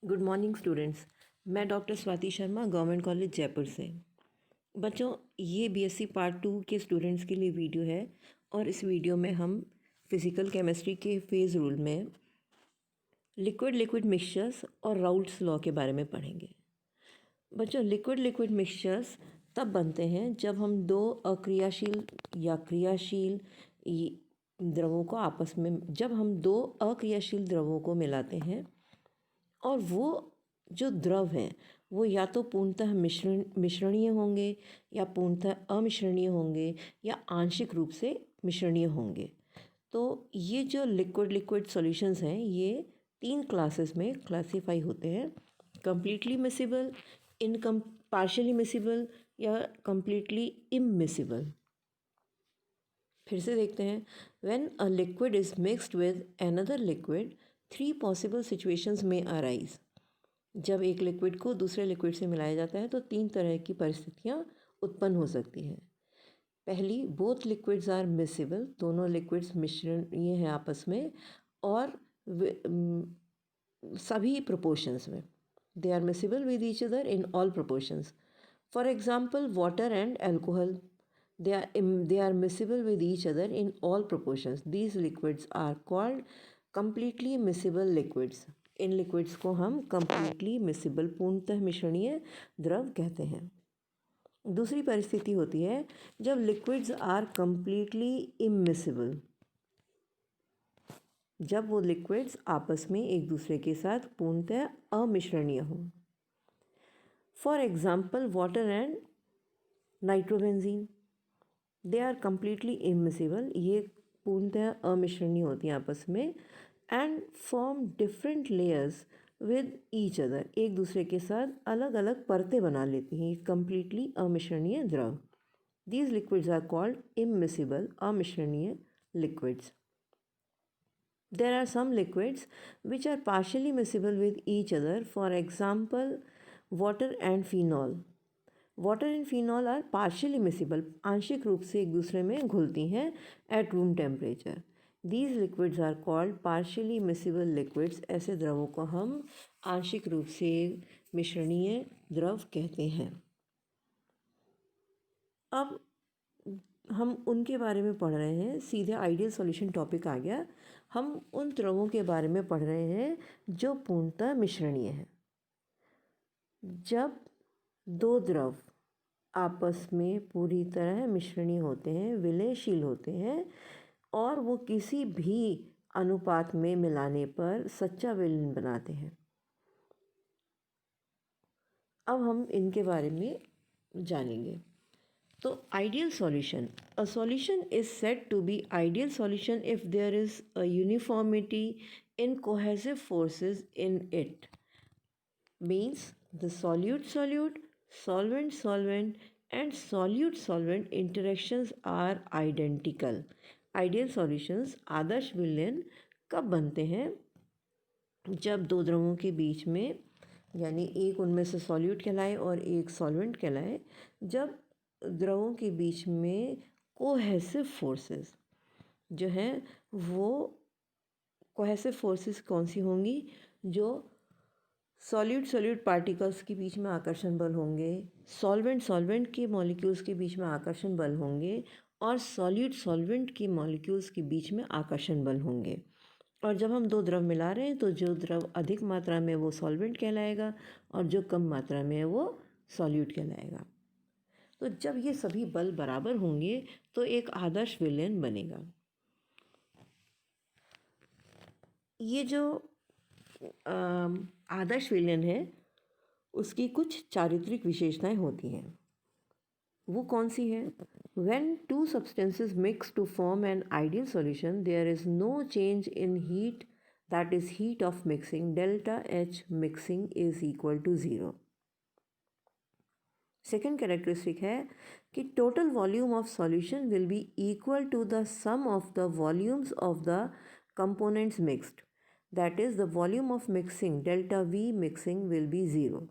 Good morning students. मैं doctor Swati Sharma government college Jaipur से। बच्चों, ये बीएससी पार्ट 2 के स्टूडेंट्स के लिए वीडियो है और इस वीडियो में हम फिज़िकल केमिस्ट्री के फेज़ रूल में लिक्विड लिक्विड मिक्सचर्स और राउल्ट्स लॉ के बारे में पढ़ेंगे। बच्चों, लिक्विड लिक्विड मिक्सचर्स तब बनते हैं जब हम दो अक्रियाशील या क्रियाशील द्रवों को आपस में जब हम दो अक्रियाशील द्रवों को मिलाते हैं और वो जो द्रव हैं वो या तो पूर्णतः मिश्रणीय होंगे या पूर्णतः अमिश्रणीय होंगे या आंशिक रूप से मिश्रणीय होंगे। तो ये जो लिक्विड लिक्विड सॉल्यूशंस हैं ये 3 क्लासेस में क्लासीफाई होते हैं: completely miscible, income partially miscible या कम्प्लीटली इममिसिबल। फिर से देखते हैं। When a liquid is mixed with another liquid 3 possible situations में अराइज। जब एक लिक्विड को दूसरे लिक्विड से मिलाया जाता है तो 3 तरह की परिस्थितियाँ उत्पन्न हो सकती हैं। पहली, बोथ लिक्विड्स आर मिसिबल, दोनों लिक्विड्स मिश्रणीय हैं आपस में और सभी प्रोपोर्शंस में। They are miscible with each other in all proportions. For example, water and alcohol, they are miscible with each other in all proportions. These liquids are called completely miscible liquids. In liquids को हम completely miscible पूर्णतः मिश्रणीय द्रव कहते हैं। दूसरी परिस्थिति होती है जब लिक्विड्स आर completely immiscible, जब वो लिक्विड्स आपस में एक दूसरे के साथ पूर्णतः अमिश्रणीय हों। For example, water and nitrobenzene, they are completely immiscible, ये पूर्णतः अमिश्रणीय होती हैं आपस में, and form different layers with each other, एक दूसरे के साथ अलग अलग परतें बना लेती हैं कम्प्लीटली अमिश्रणीय द्रव। These liquids are called immiscible अमिश्रणीय liquids. There are some liquids which are partially miscible with each other, for example water and phenol. Water and phenol are partially miscible, आंशिक रूप से एक दूसरे में घुलती हैं at room temperature. These liquids are called partially miscible liquids. ऐसे द्रवों को हम आंशिक रूप से मिश्रणीय द्रव कहते हैं। अब हम उनके बारे में पढ़ रहे हैं, सीधे आइडियल सॉल्यूशन टॉपिक आ गया। हम उन द्रवों के बारे में पढ़ रहे हैं जो पूर्णतः मिश्रणीय हैं। जब दो द्रव आपस में पूरी तरह मिश्रणीय होते हैं, विलयशील होते हैं और वो किसी भी अनुपात में मिलाने पर सच्चा विलयन बनाते हैं। अब हम इनके बारे में जानेंगे। तो ideal solution, a solution is said to be ideal solution if there is a uniformity in cohesive forces in it. Means the solute solvent and solute-solvent interactions are identical. Ideal solutions आदर्श विलयन कब बनते हैं? जब दो द्रवों के बीच में, यानी एक उनमें से सॉल्यूट कहलाए और एक सॉल्वेंट कहलाए, जब द्रवों के बीच में कोहेसिव फोर्सेस जो हैं वो कोहेसिव फोर्सेस कौन सी होंगी? जो सॉल्यूट पार्टिकल्स के बीच में आकर्षण बल होंगे, सॉल्वेंट के मॉलिक्यूल्स के बीच में आकर्षण बल होंगे और सॉल्वेंट के मॉलिक्यूल्स के बीच में आकर्षण बल होंगे। और जब हम दो द्रव मिला रहे हैं तो जो द्रव अधिक मात्रा में वो सॉल्वेंट कहलाएगा और जो कम मात्रा में है वो सॉल्यूट कहलाएगा। तो जब ये सभी बल बराबर होंगे तो एक आदर्श विलयन बनेगा। ये जो आदर्श विलयन है उसकी कुछ चारित्रिक विशेषताएं होती हैं। वो कौन सी है? When two substances mix to form an ideal solution, there is no change in heat, that is heat of mixing. Delta H mixing is equal to 0. Second characteristic है कि total volume of solution will be equal to the sum of the volumes of the components mixed, that is the volume of mixing delta V mixing will be 0।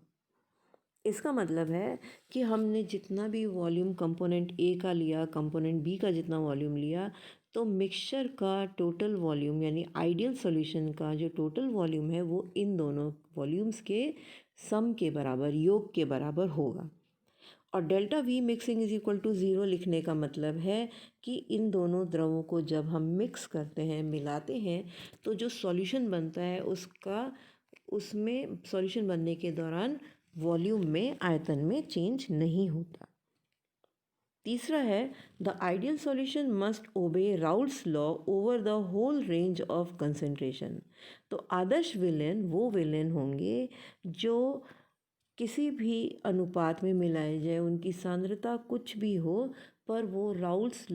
इसका मतलब है कि हमने जितना भी volume component A का लिया, component B का जितना वॉल्यूम लिया, तो मिक्सचर का टोटल वॉल्यूम यानी आइडियल सॉल्यूशन का जो टोटल वॉल्यूम है वो इन दोनों वॉल्यूम्स के सम के बराबर, योग के बराबर होगा। और delta V mixing is equal to zero लिखने का मतलब है कि इन दोनों द्रवों को जब हम मिक्स करते हैं, मिलाते हैं, तो जो सॉल्यूशन बनता है उसमें सॉल्यूशन बनने के दौरान वॉल्यूम में, आयतन में चेंज नहीं होता। तीसरा है the ideal solution must obey Raoult's law over the whole range of concentration. तो आदर्श विलयन वो विलयन होंगे जो किसी भी अनुपात में मिलाए जाए, उनकी सांद्रता कुछ भी हो, पर वो राउल्ट्स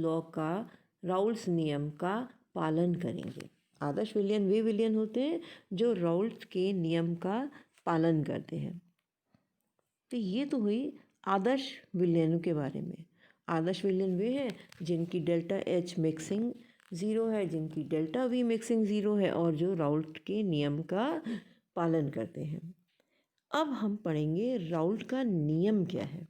नियम का पालन करेंगे। आदर्श विलयन वे विलयन होते हैं जो राउल्ट्स के नियम का पालन करते हैं। तो ये तो हुई आदर्श विलयनों के बारे में। आदर्श विलयन वे हैं जिनकी डेल्टा एच मिक्सिंग ज़ीरो है, जिनकी डेल्टा वी मिक्सिंग ज़ीरो है और जो राउल्ट के नियम का पालन करते हैं। अब हम पढ़ेंगे राउल्ट का नियम क्या है।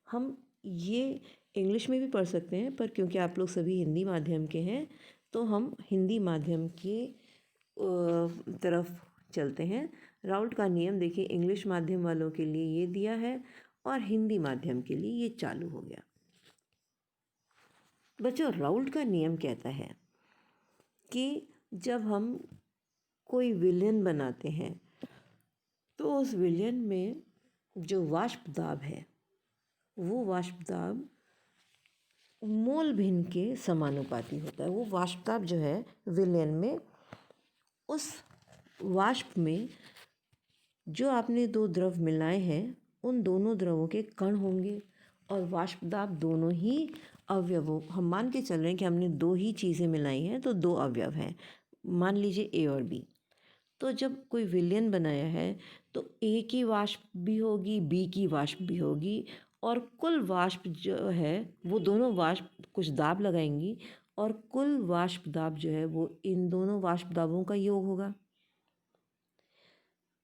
हम ये इंग्लिश में भी पढ़ सकते हैं, पर क्योंकि आप लोग सभी हिंदी माध्यम के हैं तो हम हिंदी माध्यम के तरफ चलते हैं। राउल्ट का नियम देखिए, इंग्लिश माध्यम वालों के लिए ये दिया है और हिंदी माध्यम के लिए ये चालू हो गया। बच्चों, राउल्ट का नियम कहता है कि जब हम कोई विलयन बनाते हैं तो उस विलयन में जो वाष्प दाब है वो वाष्प दाब मोल भिन्न के समानुपाती होता है। वो वाष्प दाब जो है विलयन में, उस वाष्प में जो आपने दो द्रव मिलाए हैं उन दोनों द्रवों के कण होंगे और वाष्प दाब दोनों ही अवयवों, हम मान के चल रहे हैं कि हमने दो ही चीज़ें मिलाई हैं तो दो अवयव हैं, मान लीजिए ए और बी। तो जब कोई विलयन बनाया है तो ए की वाष्प भी होगी, बी की वाष्प भी होगी और कुल वाष्प जो है वो दोनों वाष्प कुछ दाब लगाएंगी और कुल वाष्प दाब जो है वो इन दोनों वाष्प दाबों का योग होगा।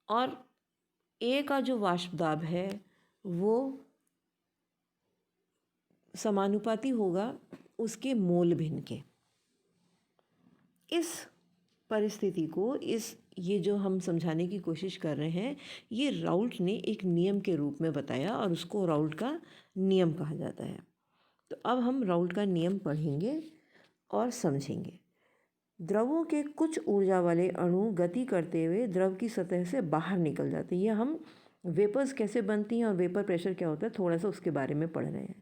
और ए का जो वाष्प दाब है वो समानुपाती होगा उसके मोल भिन्न के। इस परिस्थिति को, ये जो हम समझाने की कोशिश कर रहे हैं, ये राउल्ट ने एक नियम के रूप में बताया और उसको राउल्ट का नियम कहा जाता है। तो अब हम राउल्ट का नियम पढ़ेंगे और समझेंगे। द्रवों के कुछ ऊर्जा वाले अणु गति करते हुए द्रव की सतह से बाहर निकल जाते हैं। ये हम वेपर्स कैसे बनती हैं और वेपर प्रेशर क्या होता है थोड़ा सा उसके बारे में पढ़ रहे हैं।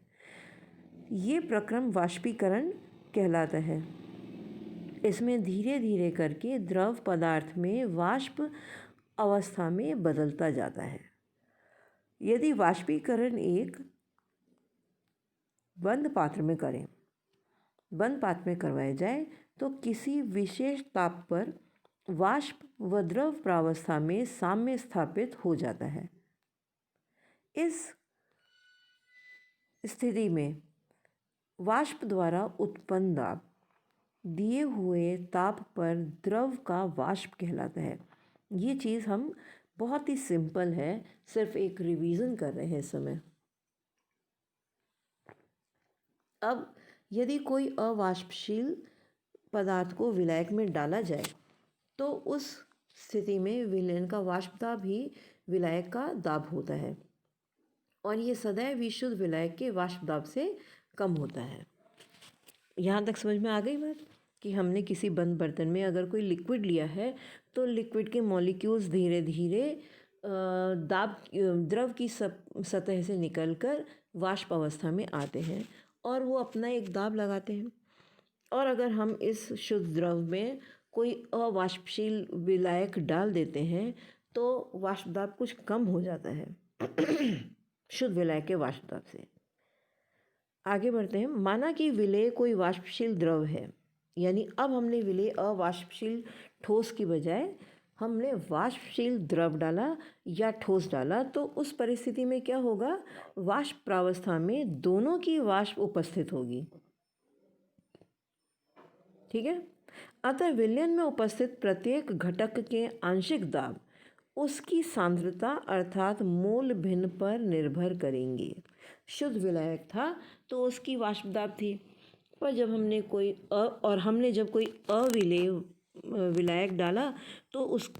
ये प्रक्रम वाष्पीकरण कहलाता है। इसमें धीरे धीरे करके द्रव पदार्थ में वाष्प अवस्था में बदलता जाता है। यदि वाष्पीकरण एक बंद पात्र में करवाया जाए तो किसी विशेष ताप पर वाष्प व द्रव प्रावस्था में साम्य स्थापित हो जाता है। इस स्थिति में वाष्प द्वारा उत्पन्न दाब दिए हुए ताप पर द्रव का वाष्प कहलाता है। ये चीज़ हम बहुत ही सिंपल है, सिर्फ एक रिवीजन कर रहे हैं इस समय। अब यदि कोई अवाष्पशील पदार्थ को विलायक में डाला जाए तो उस स्थिति में विलयन का वाष्प दाब ही विलायक का दाब होता है और ये सदैव विशुद्ध विलायक के वाष्प दाब से कम होता है। यहाँ तक समझ में आ गई बात कि हमने किसी बंद बर्तन में अगर कोई लिक्विड लिया है तो लिक्विड के मॉलिक्यूल्स धीरे धीरे द्रव की सतह से निकलकर वाष्प अवस्था में आते हैं और वो अपना एक दाब लगाते हैं। और अगर हम इस शुद्ध द्रव में कोई अवाष्पशील विलायक डाल देते हैं तो वाष्प दाब कुछ कम हो जाता है शुद्ध विलायक के वाष्प दाब से। आगे बढ़ते हैं। माना कि विलेय कोई वाष्पशील द्रव है, यानी अब हमने विलेय अवाष्पशील ठोस की बजाय हमने वाष्पशील द्रव डाला या ठोस डाला, तो उस परिस्थिति में क्या होगा, वाष्प प्रावस्था में दोनों की वाष्प उपस्थित होगी। ठीक है। अतः विलयन में उपस्थित प्रत्येक घटक के आंशिक दाब उसकी सांद्रता अर्थात मोल भिन्न पर निर्भर करेंगे। शुद्ध विलायक था तो उसकी वाष्प दाब थी, पर जब हमने कोई और हमने जब कोई अविलेय विलायक डाला तो उस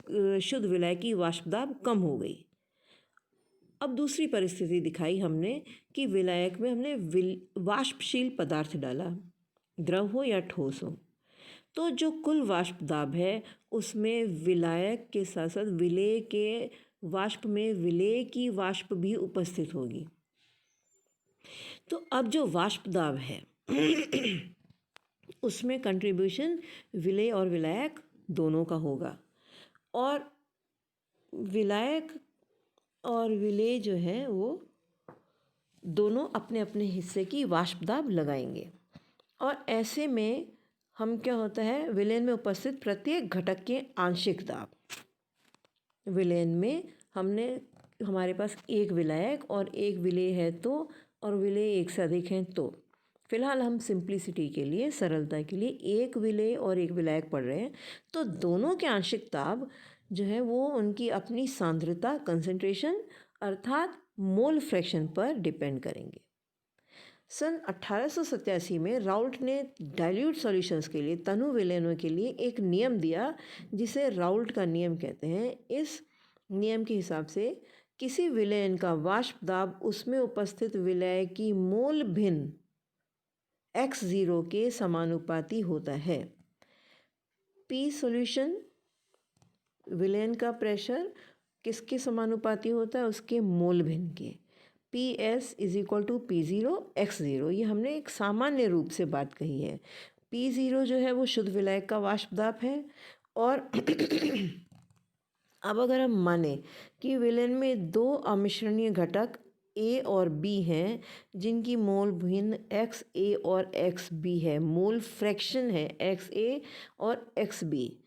शुद्ध विलायक की वाष्प दाब कम हो गई। अब दूसरी परिस्थिति दिखाई हमने कि विलायक में हमने वाष्पशील पदार्थ डाला, द्रव हो या ठोस हो, तो जो कुल वाष्प दाब है उसमें विलायक के साथ साथ विलेय के वाष्प में विलेय की वाष्प भी उपस्थित होगी। तो अब जो वाष्प दाब है उसमें कंट्रीब्यूशन विलेय और विलायक दोनों का होगा, और विलायक और विलेय जो है वो दोनों अपने अपने हिस्से की वाष्प दाब लगाएंगे। और ऐसे में हम क्या होता है, विलयन में उपस्थित प्रत्येक घटक के आंशिक दाब, विलयन में हमारे पास एक विलायक और एक विलेय है तो, और विलेय एक से अधिक हैं तो, फिलहाल हम सिंप्लिसिटी के लिए, सरलता के लिए एक विलेय और एक विलायक पढ़ रहे हैं, तो दोनों के आंशिक दाब जो है वो उनकी अपनी सांद्रता, कंसंट्रेशन अर्थात मोल फ्रैक्शन पर डिपेंड करेंगे। सन 1887 में राउल्ट ने डाइल्यूट सॉल्यूशंस के लिए, तनु विलयनों के लिए एक नियम दिया जिसे राउल्ट का नियम कहते हैं। इस नियम के हिसाब से किसी विलयन का वाष्प दाब उसमें उपस्थित विलेय की मोल भिन्न x0 के समानुपाती होता है। पी सॉल्यूशन विलयन का प्रेशर किसके समानुपाती होता है, उसके मोल भिन्न के। P S is equal to P zero X zero, ये हमने एक सामान्य रूप से बात कही है। पी ज़ीरो जो है वो शुद्ध विलायक का वाष्प दाब है। और अब अगर हम माने कि विलयन में दो अमिश्रणीय घटक ए और बी हैं जिनकी मोल भिन्न एक्स ए और एक्स बी है, मोल फ्रैक्शन है एक्स ए और एक्स बी,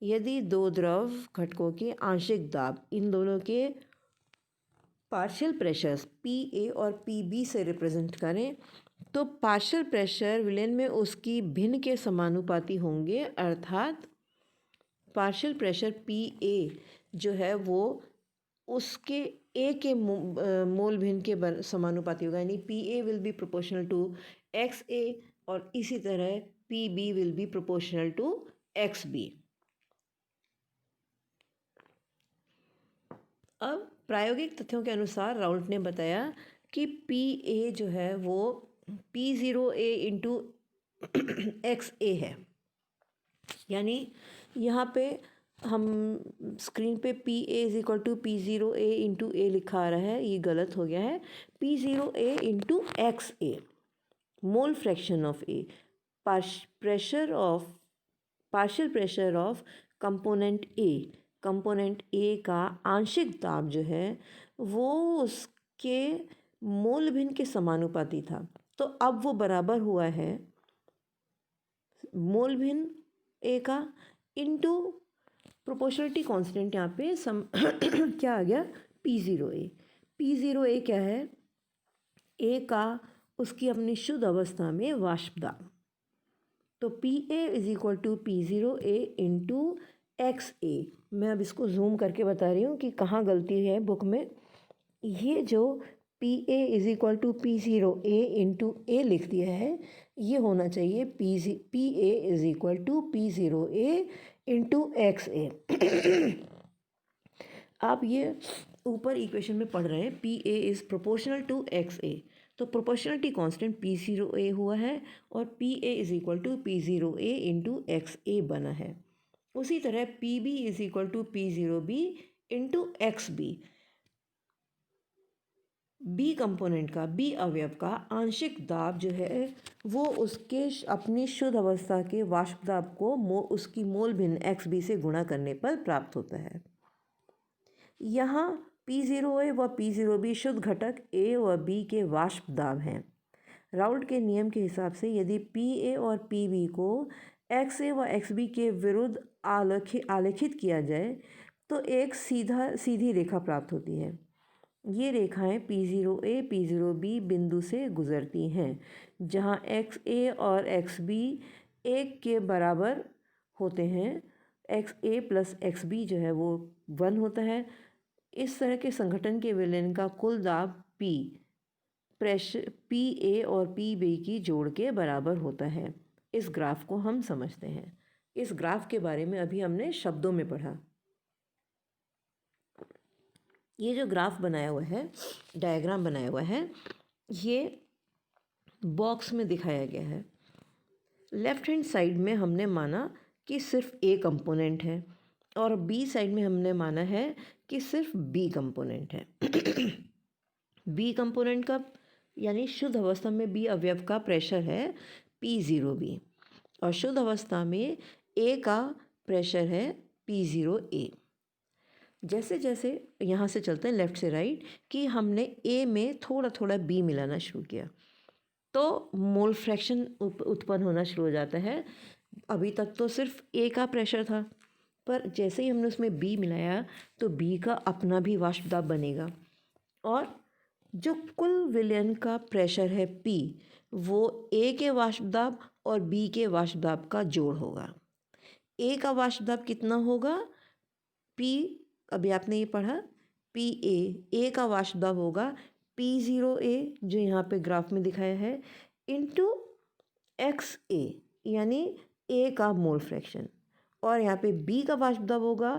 यदि दो द्रव घटकों के आंशिक दाब इन दोनों के पार्शियल प्रेशर्स पी ए और पी बी से रिप्रेजेंट करें तो पार्शियल प्रेशर विलयन में उसकी भिन्न के समानुपाती होंगे, अर्थात पार्शियल प्रेशर पी ए जो है वो उसके ए के मोल भिन्न के समानुपाती होगा, यानी P A will be proportional to X A और इसी तरह P B will be proportional to X B. अब प्रायोगिक तथ्यों के अनुसार राउल्ट ने बताया कि पी ए जो है वो P zero A into X A है, यानी यहाँ पे हम स्क्रीन पे P A is equal to P zero A into A लिखा आ रहा है, ये गलत हो गया है। P zero A into X A, mole fraction of A, partial pressure of component A, component A का आंशिक दाब जो है वो उसके मोल भिन्न के समानुपाती था, तो अब वो बराबर हुआ है मोल भिन्न ए का इंटू प्रोपोर्शनलिटी कांस्टेंट, यहाँ पे क्या आ गया, P zero A. P zero ए क्या है, ए का उसकी अपनी शुद्ध अवस्था में वाष्प दाब, तो P A is equal to P zero A into X A. मैं अब इसको जूम करके बता रही हूँ कि कहाँ गलती है बुक में। ये जो P A is equal to P zero A into A लिख दिया है, ये होना चाहिए P A is equal to P zero A into X A. आप ये ऊपर इक्वेशन में पढ़ रहे हैं P A is proportional to X A, तो proportionality constant P zero A हुआ है और P A is equal to P zero A into X A बना है। उसी तरह P B is equal to P zero B into X B, B component का, B अवयव का आंशिक दाब जो है वो उसके अपनी शुद्ध अवस्था के वाष्प दाब को उसकी मोल भिन्न एक्स बी से गुणा करने पर प्राप्त होता है। यहाँ पी ज़ीरो ए व पी ज़ीरो बी शुद्ध घटक ए व बी के वाष्प दाब हैं। राउल्ट के नियम के हिसाब से यदि पी ए और पी बी को एक्स ए व एक्स बी के विरुद्ध आलेखित किया जाए तो एक सीधी रेखा प्राप्त होती है। ये रेखाएं P zero A P zero B बिंदु से गुजरती हैं, जहाँ एक्स ए और एक्स बी एक के बराबर होते हैं, एक्स ए प्लस एक्स बी जो है वो 1 होता है। इस तरह के संगठन के विलयन का कुल दाब पी प्रेशर पी ए और पी बी की जोड़ के बराबर होता है। इस ग्राफ को हम समझते हैं। इस ग्राफ के बारे में अभी हमने शब्दों में पढ़ा। ये जो ग्राफ बनाया हुआ है, डायग्राम बनाया हुआ है, ये बॉक्स में दिखाया गया है। लेफ्ट हैंड साइड में हमने माना कि सिर्फ ए कंपोनेंट है और बी साइड में हमने माना है कि सिर्फ बी कंपोनेंट है। बी कंपोनेंट का यानी शुद्ध अवस्था में बी अवयव का प्रेशर है P0B और शुद्ध अवस्था में ए का प्रेशर है P0A। जैसे जैसे यहाँ से चलते हैं लेफ़्ट से राइट कि हमने ए में थोड़ा थोड़ा बी मिलाना शुरू किया तो मोल फ्रैक्शन उत्पन्न होना शुरू हो जाता है। अभी तक तो सिर्फ ए का प्रेशर था, पर जैसे ही हमने उसमें बी मिलाया तो बी का अपना भी वाष्प दाब बनेगा और जो कुल विलयन का प्रेशर है पी, वो ए के वाष्प दाब और बी के वाष्प दाब का जोड़ होगा। ए का वाष्प दाब कितना होगा? पी, अभी आपने ये पढ़ा, पी ए का वाष्प दाब होगा P0A जो यहाँ पे ग्राफ में दिखाया है इंटू XA यानी ए का मोल फ्रैक्शन, और यहाँ पे बी का वाष्प दाब होगा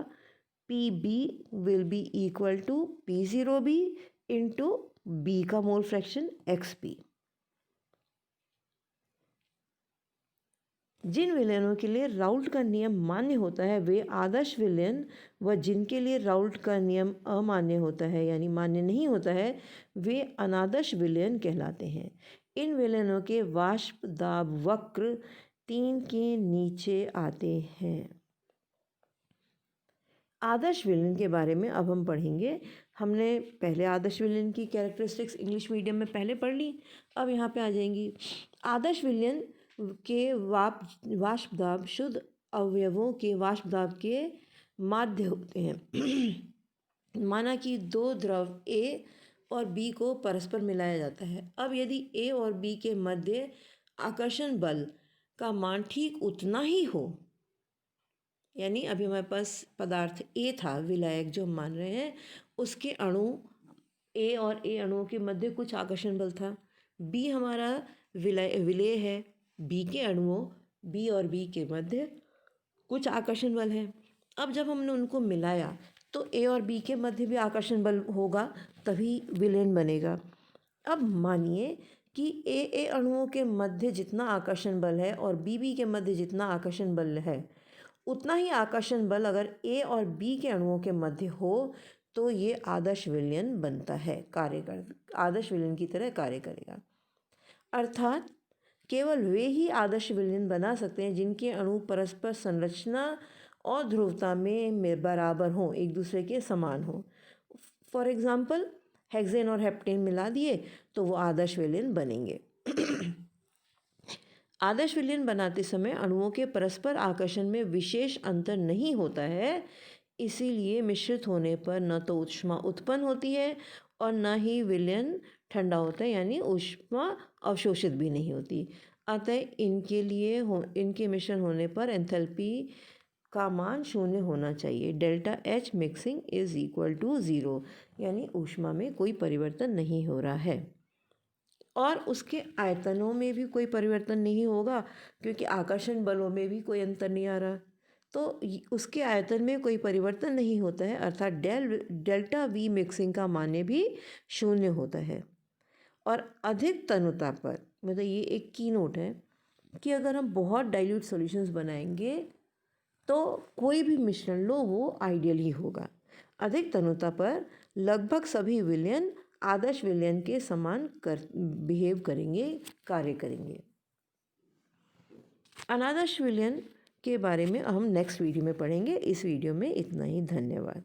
PB will be equal to P0B into B का मोल फ्रैक्शन XB। जिन विलयनों के लिए राउल्ट का नियम मान्य होता है वे आदर्श विलयन, व जिनके लिए राउल्ट का नियम अमान्य होता है यानी मान्य नहीं होता है वे अनादर्श विलयन कहलाते हैं। इन विलयनों के वाष्प दाब वक्र 3 के नीचे आते हैं। आदर्श विलयन के बारे में अब हम पढ़ेंगे। हमने पहले आदर्श विलयन की कैरेक्टरिस्टिक्स इंग्लिश मीडियम में पहले पढ़ ली, अब यहाँ पे आ जाएंगी। आदर्श विलयन के वाष्प दाब शुद्ध अवयवों के वाष्प दाब के माध्य होते हैं। माना कि दो द्रव ए और बी को परस्पर मिलाया जाता है। अब यदि ए और बी के मध्य आकर्षण बल का मान ठीक उतना ही हो, यानी अभी हमारे पास पदार्थ ए था विलायक जो हम मान रहे हैं, उसके अणु ए और ए अणुओं के मध्य कुछ आकर्षण बल था। बी हमारा विलेय है, बी के अणुओं बी और बी के मध्य कुछ आकर्षण बल है। अब जब हमने उनको मिलाया तो ए और बी के मध्य भी आकर्षण बल होगा, तभी विलयन बनेगा। अब मानिए कि ए अणुओं के मध्य जितना आकर्षण बल है और बी के मध्य जितना आकर्षण बल है, उतना ही आकर्षण बल अगर ए और बी के अणुओं के मध्य हो तो ये आदर्श विलयन बनता है, आदर्श विलयन की तरह कार्य करेगा। अर्थात केवल वे ही आदर्श विलयन बना सकते हैं जिनके अणु परस्पर संरचना और ध्रुवता में बराबर हों, एक दूसरे के समान हों। फॉर एग्जाम्पल हेक्सेन और हेप्टेन मिला दिए तो वो आदर्श विलयन बनेंगे। आदर्श विलयन बनाते समय अणुओं के परस्पर आकर्षण में विशेष अंतर नहीं होता है, इसीलिए मिश्रित होने पर न तो ऊष्मा उत्पन्न होती है और न ही विलयन ठंडा होता है, यानी ऊष्मा अवशोषित भी नहीं होती। अतः इनके मिश्रण होने पर एंथैल्पी का मान शून्य होना चाहिए। Delta H mixing is equal to 0, यानी ऊष्मा में कोई परिवर्तन नहीं हो रहा है और उसके आयतनों में भी कोई परिवर्तन नहीं होगा क्योंकि आकर्षण बलों में भी कोई अंतर नहीं आ रहा, तो उसके आयतन में कोई परिवर्तन नहीं होता है, अर्थात डेल्टा V मिक्सिंग का मान भी शून्य होता है। और अधिक तनुता पर, मतलब ये एक की नोट है कि अगर हम बहुत डाइल्यूट सॉल्यूशंस बनाएंगे तो कोई भी मिश्रण लो वो आइडियल ही होगा। अधिक तनुता पर लगभग सभी विलयन आदर्श विलयन के समान बिहेव करेंगे, कार्य करेंगे। अनादर्श विलयन के बारे में हम नेक्स्ट वीडियो में पढ़ेंगे। इस वीडियो में इतना ही। धन्यवाद।